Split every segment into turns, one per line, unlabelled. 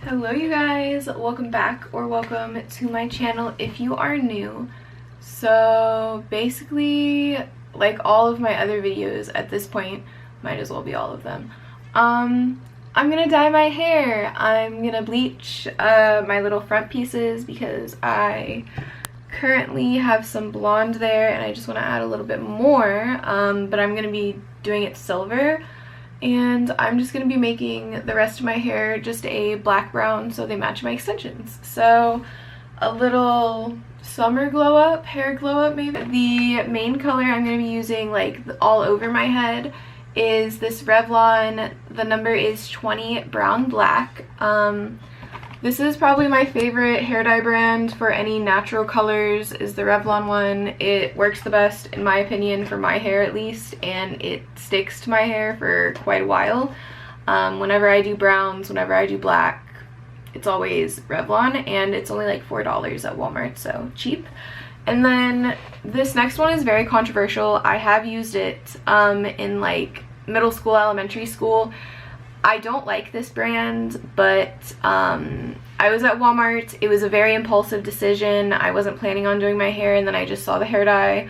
Hello you guys, welcome back or welcome to my channel if you are new. So basically, like all of my other videos at this point, might as well be all of them, I'm gonna dye my hair. I'm gonna bleach my little front pieces because I currently have some blonde there and I just want to add a little bit more, but I'm gonna be doing it silver. And I'm just going to be making the rest of my hair just a black brown so they match my extensions. So a little summer glow up, hair glow up maybe. The main color I'm going to be using like all over my head is this Revlon. The number is 20 Brown Black. This is probably my favorite hair dye brand for any natural colors, is the Revlon one. It works the best in my opinion for my hair at least, and it sticks to my hair for quite a while. Whenever I do browns, whenever I do black, it's always Revlon, and it's only like $4 at Walmart, so cheap. And then this next one is very controversial. I have used it in like middle school, elementary school. I don't like this brand, but I was at Walmart. It was a very impulsive decision. I wasn't planning on doing my hair, and then I just saw the hair dye.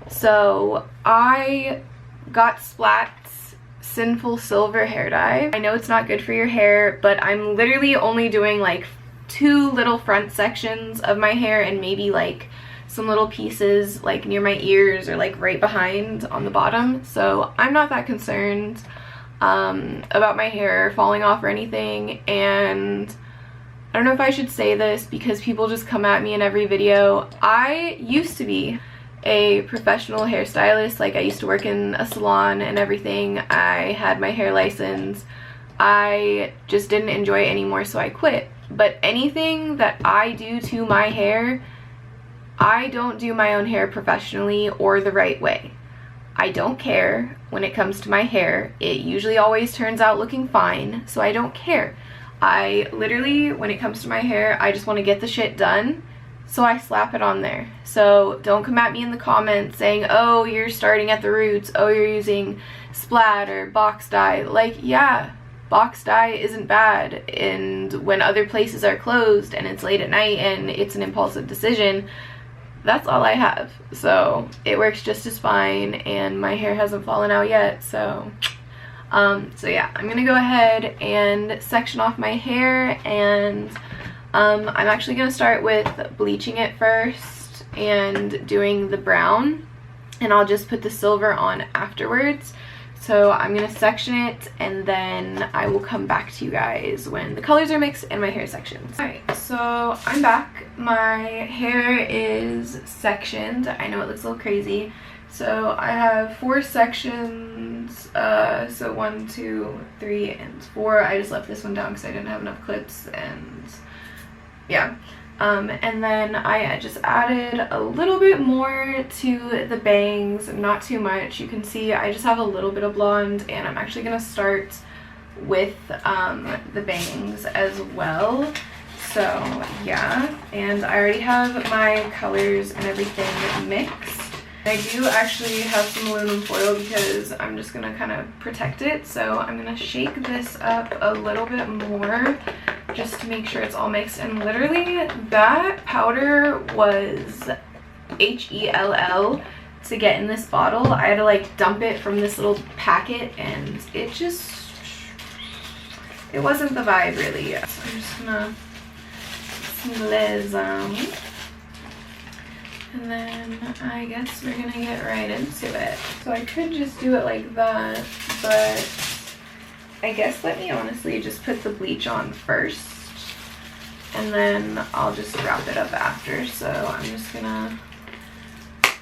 So I got Splat's Sinful Silver hair dye. I know it's not good for your hair, but I'm literally only doing like 2 little front sections of my hair and maybe like some little pieces like near my ears or like right behind on the bottom. So I'm not that concerned about my hair falling off or anything. And I don't know if I should say this because people just come at me in every video. I used to be a professional hairstylist. Like I used to work in a salon and everything. I had my hair license. I just didn't enjoy it anymore, so I quit. But anything that I do to my hair, I don't do my own hair professionally or the right way. I don't care when it comes to my hair. It usually always turns out looking fine, so I don't care. I literally, when it comes to my hair, I just want to get the shit done, so I slap it on there. So don't come at me in the comments saying, oh, you're starting at the roots, oh, you're using Splat or box dye. Like, yeah, box dye isn't bad, and when other places are closed and it's late at night and it's an impulsive decision, that's all I have. So it works just as fine, and my hair hasn't fallen out yet. So yeah, I'm gonna go ahead and section off my hair, and I'm actually gonna start with bleaching it first and doing the brown, and I'll just put the silver on afterwards. So I'm gonna section it, and then I will come back to you guys when the colors are mixed and my hair sections. Alright, so I'm back. My hair is sectioned. I know it looks a little crazy. So I have 4 sections, so 1, 2, 3, and 4. I just left this one down because I didn't have enough clips, and yeah. And then I just added a little bit more to the bangs, not too much. You can see I just have a little bit of blonde, and I'm actually going to start with the bangs as well. So yeah, and I already have my colors and everything mixed. I do actually have some aluminum foil because I'm just going to kind of protect it. So I'm going to shake this up a little bit more just to make sure it's all mixed. And literally that powder was HELL to get in this bottle. I had to like dump it from this little packet, and it wasn't the vibe really. So I'm just gonna some and then I guess we're gonna get right into it. So I could just do it like that, but I guess let me honestly just put the bleach on first, and then I'll just wrap it up after. So I'm just gonna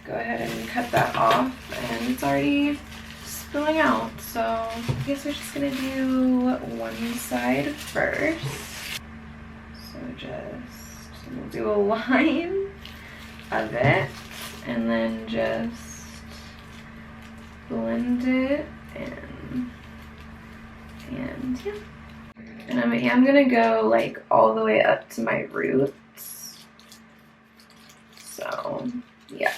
go ahead and cut that off, and it's already spilling out. So I guess we're just gonna do one side first. So we'll do a line of it, and then just blend it in, and yeah. And I am gonna go like all the way up to my roots. So yeah.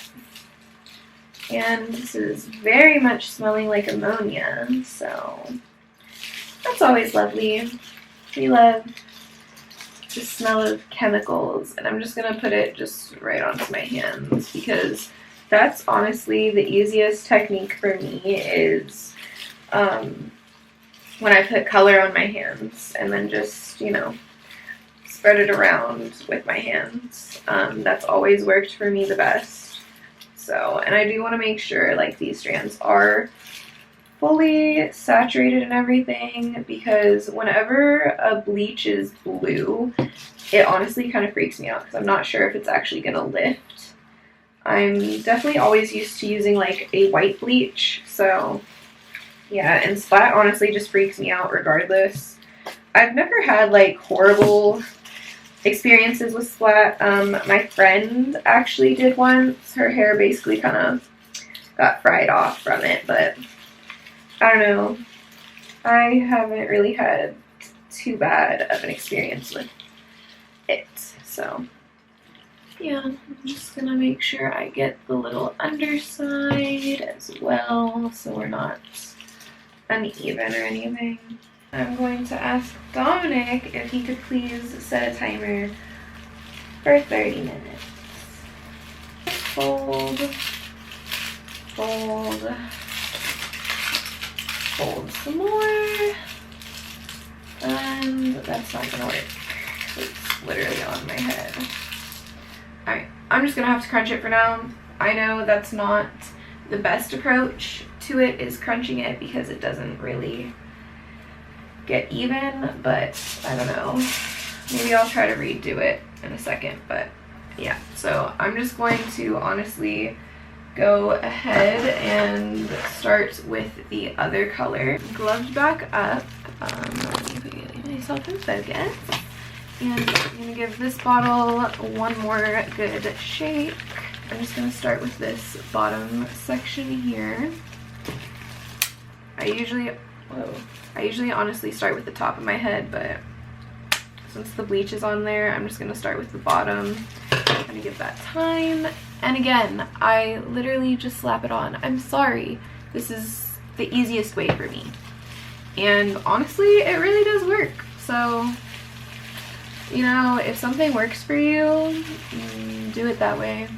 And this is very much smelling like ammonia, so that's always lovely. We love the smell of chemicals, and I'm just gonna put it just right onto my hands because that's honestly the easiest technique for me is when I put color on my hands and then just, you know, spread it around with my hands. That's always worked for me the best. So, and I do want to make sure like these strands are fully saturated and everything, because whenever a bleach is blue, it honestly kind of freaks me out because I'm not sure if it's actually going to lift. I'm definitely always used to using like a white bleach, so yeah, and splat honestly just freaks me out regardless. I've never had like horrible experiences with splat. My friend actually did once. Her hair basically kind of got fried off from it, but I don't know. I haven't really had too bad of an experience with it, so yeah, I'm just gonna make sure I get the little underside as well so we're not uneven or anything. I'm going to ask Dominic if he could please set a timer for 30 minutes. Fold, fold, fold some more, and that's not gonna work. It's literally on my head. Alright, I'm just gonna have to crunch it for now. I know that's not the best approach to it, is crunching it, because it doesn't really get even, but I don't know. Maybe I'll try to redo it in a second, but yeah. So I'm just going to honestly go ahead and start with the other color. Gloved back up. Let me get myself in focus. And I'm going to give this bottle one more good shake. I'm just going to start with this bottom section here. I usually honestly start with the top of my head, but since the bleach is on there, I'm just going to start with the bottom. I'm going to give that time. And again, I literally just slap it on. I'm sorry. This is the easiest way for me. And honestly, it really does work. So, you know, if something works for you, do it that way.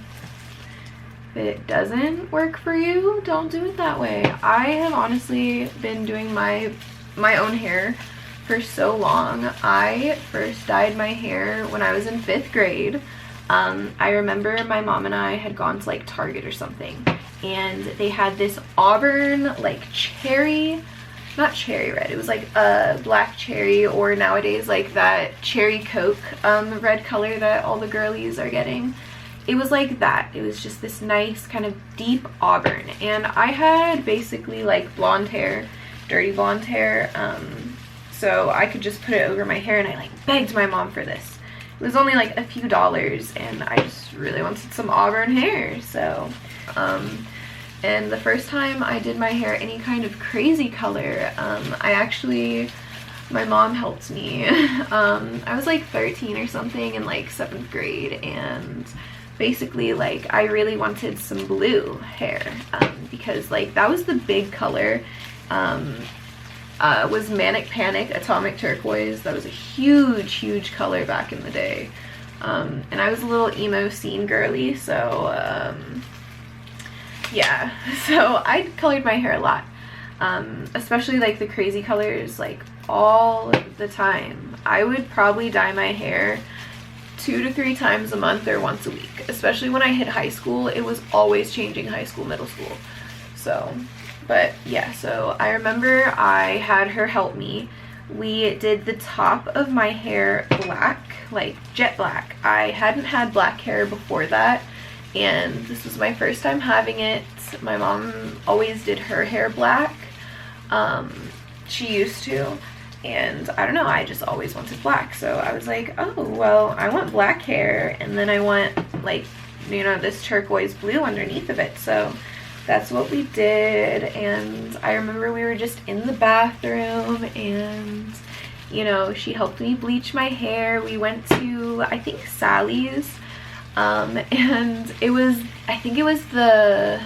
If it doesn't work for you, don't do it that way. I have honestly been doing my own hair for so long. I first dyed my hair when I was in 5th grade. I remember my mom and I had gone to like Target or something, and they had this auburn like cherry, not cherry red, it was like a black cherry, or nowadays like that cherry coke red color that all the girlies are getting. It was like that. It was just this nice kind of deep auburn, and I had basically like blonde hair, dirty blonde hair, so I could just put it over my hair, and I like begged my mom for this. It was only like a few dollars, and I just really wanted some auburn hair. So and the first time I did my hair any kind of crazy color, my mom helped me. I was like 13 or something in like 7th grade, and basically like I really wanted some blue hair, because like that was the big color. Was Manic Panic Atomic Turquoise. That was a huge color back in the day. And I was a little emo scene girly, so yeah, so I colored my hair a lot, especially like the crazy colors, like all the time. I would probably dye my hair 2 to 3 times a month or once a week, especially when I hit high school. It was always changing high school, middle school. So, but yeah, so I remember I had her help me. We did the top of my hair black, like jet black. I hadn't had black hair before that, and this was my first time having it. My mom always did her hair black. She used to, and I don't know, I just always wanted black. So I was like, oh, well, I want black hair, and then I want like, you know, this turquoise blue underneath of it. So that's what we did. And I remember we were just in the bathroom, and you know, she helped me bleach my hair. We went to, I think, Sally's, and it was, I think it was the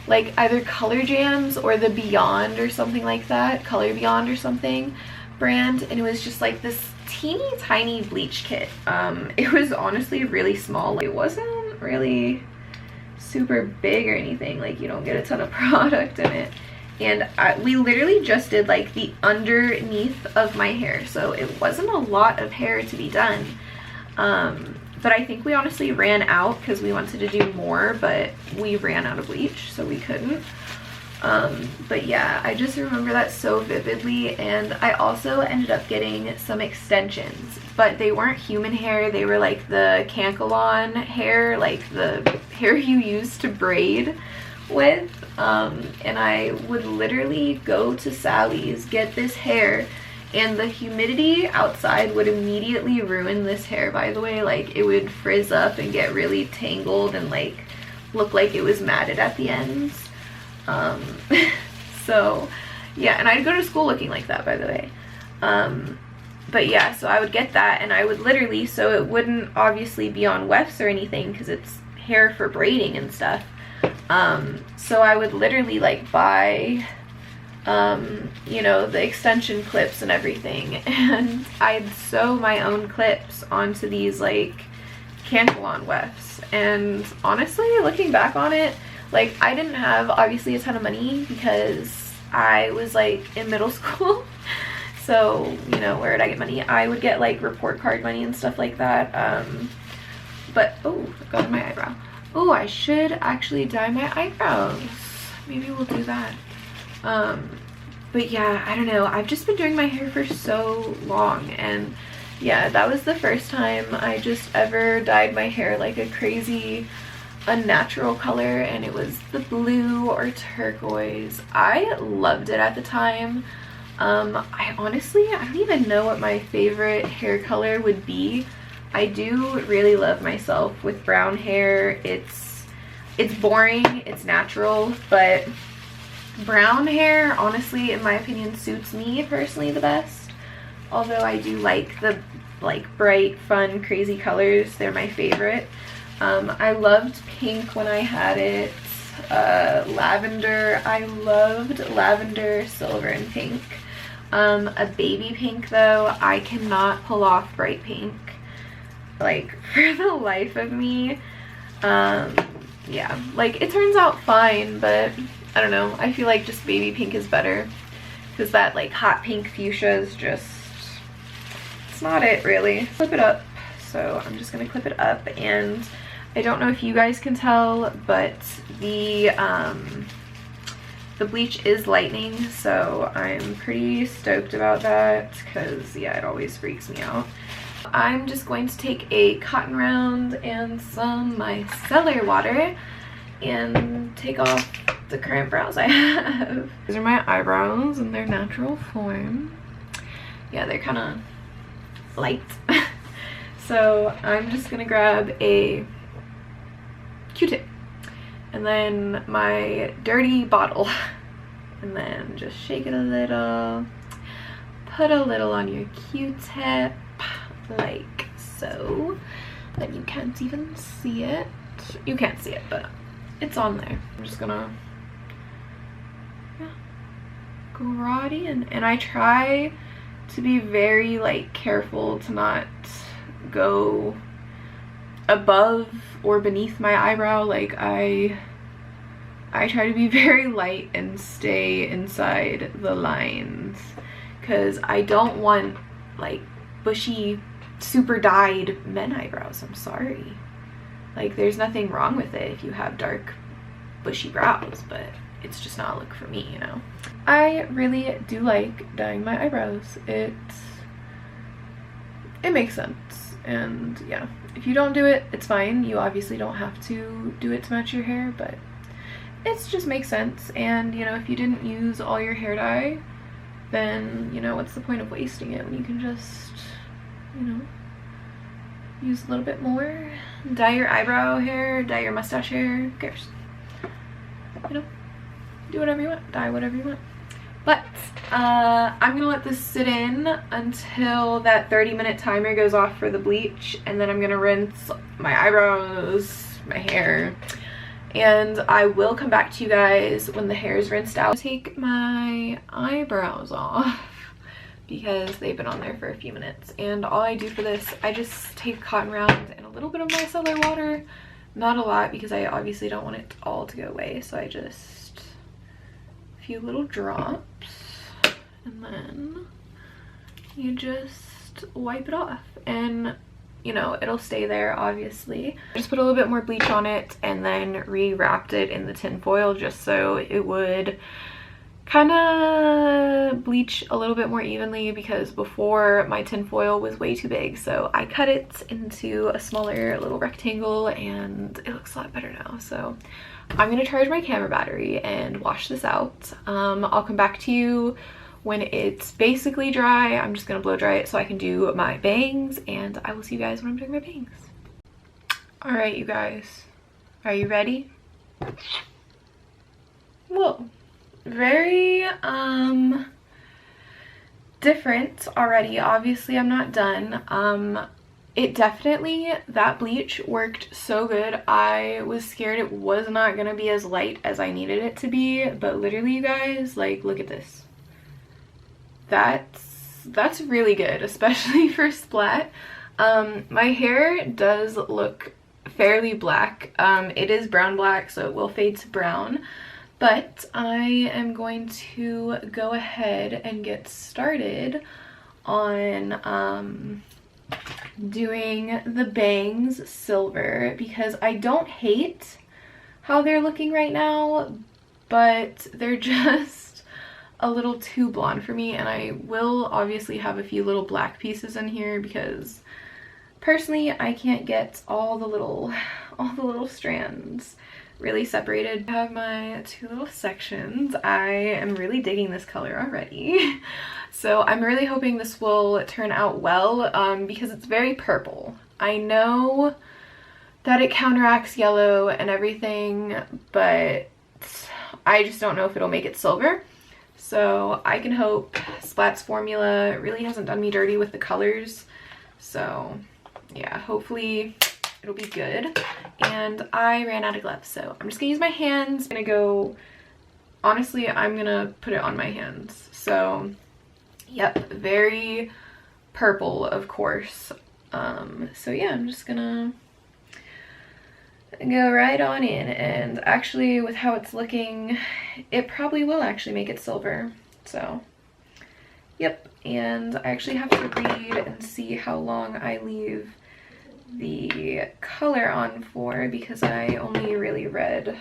like either Color Jams or the Beyond or something like that, Color Beyond or something brand, and it was just like this teeny tiny bleach kit. It was honestly really small. It wasn't really super big or anything. Like, you don't get a ton of product in it. And we literally just did like the underneath of my hair, so it wasn't a lot of hair to be done. But I think we honestly ran out because we wanted to do more, but we ran out of bleach, so we couldn't. But yeah, I just remember that so vividly. And I also ended up getting some extensions, but they weren't human hair. They were like the Cankalon hair, like the hair you use to braid with. And I would literally go to Sally's, get this hair, and the humidity outside would immediately ruin this hair, by the way. Like, it would frizz up and get really tangled and like look like it was matted at the ends. So yeah, and I'd go to school looking like that, by the way. But yeah, so I would get that, and I would literally, so it wouldn't obviously be on wefts or anything because it's hair for braiding and stuff. So I would literally like buy you know, the extension clips and everything, and I'd sew my own clips onto these like Cankalon wefts. And honestly, looking back on it, like, I didn't have obviously a ton of money because I was like in middle school. So, you know, where did I get money? I would get like report card money and stuff like that. But oh, I've got my eyebrow. Oh, I should actually dye my eyebrows. Maybe we'll do that. But yeah, I don't know. I've just been doing my hair for so long, and yeah, that was the first time I just ever dyed my hair like a crazy unnatural color, and it was the blue or turquoise. I loved it at the time. I don't even know what my favorite hair color would be. I do really love myself with brown hair. It's boring, it's natural, but brown hair, honestly, in my opinion, suits me personally the best. Although I do like the like bright, fun, crazy colors. They're my favorite. I loved pink when I had it. Lavender, I loved lavender, silver, and pink. A baby pink though, I cannot pull off bright pink, like, for the life of me. Yeah, like, it turns out fine, but I don't know, I feel like just baby pink is better, because that like hot pink fuchsia is just, it's not it really. Clip it up, so I'm just gonna clip it up. And I don't know if you guys can tell, but the bleach is lightening, so I'm pretty stoked about that, because yeah, it always freaks me out. I'm just going to take a cotton round and some micellar water and take off the current brows I have. These are my eyebrows in their natural form. Yeah, they're kind of light. So I'm just gonna grab a Q-tip and then my dirty bottle, and then just shake it a little, put a little on your Q-tip like so, but you can't even see it. You can't see it, but it's on there. I'm just gonna, yeah, go rotty, and I try to be very like careful to not go above or beneath my eyebrow. Like, I try to be very light and stay inside the lines, because I don't want like bushy, super dyed men eyebrows. I'm sorry. Like, there's nothing wrong with it if you have dark bushy brows, but it's just not a look for me, you know. I really do like dyeing my eyebrows. It makes sense. And yeah, if you don't do it, it's fine. You obviously don't have to do it to match your hair, but it just makes sense. And you know, if you didn't use all your hair dye, then you know, what's the point of wasting it when you can just, you know, use a little bit more. Dye your eyebrow hair, dye your mustache hair, who cares? You know, do whatever you want, dye whatever you want. But I'm gonna let this sit in until that 30-minute timer goes off for the bleach, and then I'm gonna rinse my eyebrows, my hair, and I will come back to you guys when the hair is rinsed out. Take my eyebrows off because they've been on there for a few minutes. And all I do for this, I just take cotton round and a little bit of micellar water, not a lot because I obviously don't want it all to go away, so I just a few little drops, and then you just wipe it off, and you know, it'll stay there obviously. I just put a little bit more bleach on it and then re-wrapped it in the tin foil just so it would kind of bleach a little bit more evenly, because before my tin foil was way too big, so I cut it into a smaller little rectangle and it looks a lot better now. So I'm gonna charge my camera battery and wash this out. I'll come back to you when it's basically dry. I'm just gonna blow dry it so I can do my bangs, and I will see you guys when I'm doing my bangs. All right, you guys, are you ready? Whoa. Very different already. Obviously I'm not done. It definitely, that bleach worked so good. I was scared it was not gonna be as light as I needed it to be, but literally, you guys, like, look at this. That's really good, especially for splat. My hair does look fairly black. It is brown black, so it will fade to brown. But I am going to go ahead and get started on doing the bangs silver, because I don't hate how they're looking right now, but they're just a little too blonde for me, and I will obviously have a few little black pieces in here because personally I can't get all the little strands really separated. I have my two little sections. I am really digging this color already. So I'm really hoping this will turn out well, because it's very purple. I know that it counteracts yellow and everything, but I just don't know if it'll make it silver. So I can hope. Splat's formula really hasn't done me dirty with the colors. So yeah, hopefully it'll be good. And I ran out of gloves, so I'm just gonna use my hands. I'm gonna go, honestly, I'm gonna put it on my hands. So yep, very purple, of course. So yeah, I'm just gonna go right on in, and actually with how it's looking, it probably will actually make it silver. So yep, and I actually have to read and see how long I leave the color on for, because I only really read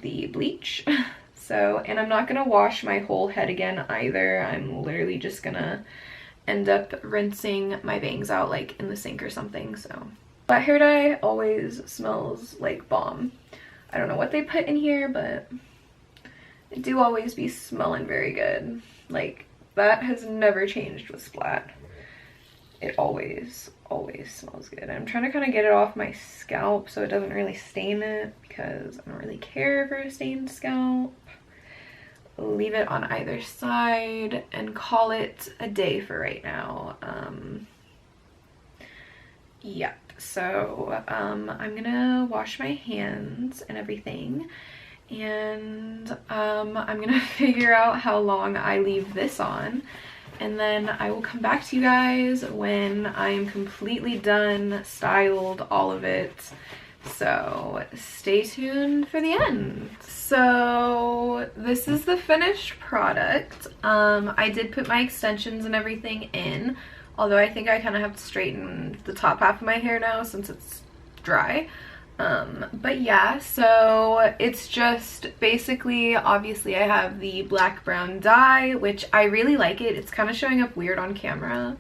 the bleach. So, and I'm not gonna wash my whole head again either. I'm literally just gonna end up rinsing my bangs out like in the sink or something. So but hair dye always smells like bomb. I don't know what they put in here, but it do always be smelling very good. Like, that has never changed with splat. It always smells good. I'm trying to kind of get it off my scalp so it doesn't really stain it, because I don't really care for a stained scalp. Leave it on either side and call it a day for right now. Yep. So I'm gonna wash my hands and everything, and I'm gonna figure out how long I leave this on, and then I will come back to you guys when I'm completely done, styled, all of it. So stay tuned for the end. So this is the finished product. I did put my extensions and everything in, although I think I kind of have to straighten the top half of my hair now since it's dry. But yeah, so it's just basically, obviously I have the black brown dye, which I really like it. It's kind of showing up weird on camera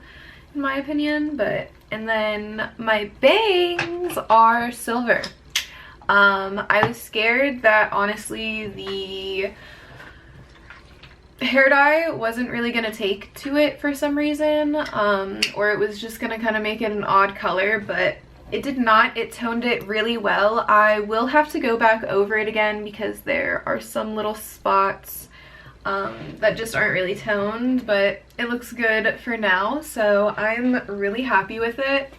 in my opinion, but, and then my bangs are silver. I was scared that honestly the hair dye wasn't really gonna take to it for some reason, or it was just gonna kind of make it an odd color, but it did not. It toned it really well. I will have to go back over it again because there are some little spots that just aren't really toned, but it looks good for now, so I'm really happy with it.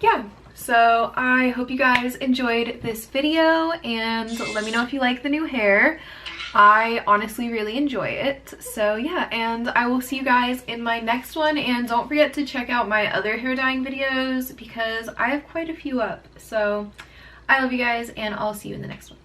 Yeah, so I hope you guys enjoyed this video, and let me know if you like the new hair. I honestly really enjoy it. So yeah, and I will see you guys in my next one, and don't forget to check out my other hair dyeing videos because I have quite a few up. So I love you guys, and I'll see you in the next one.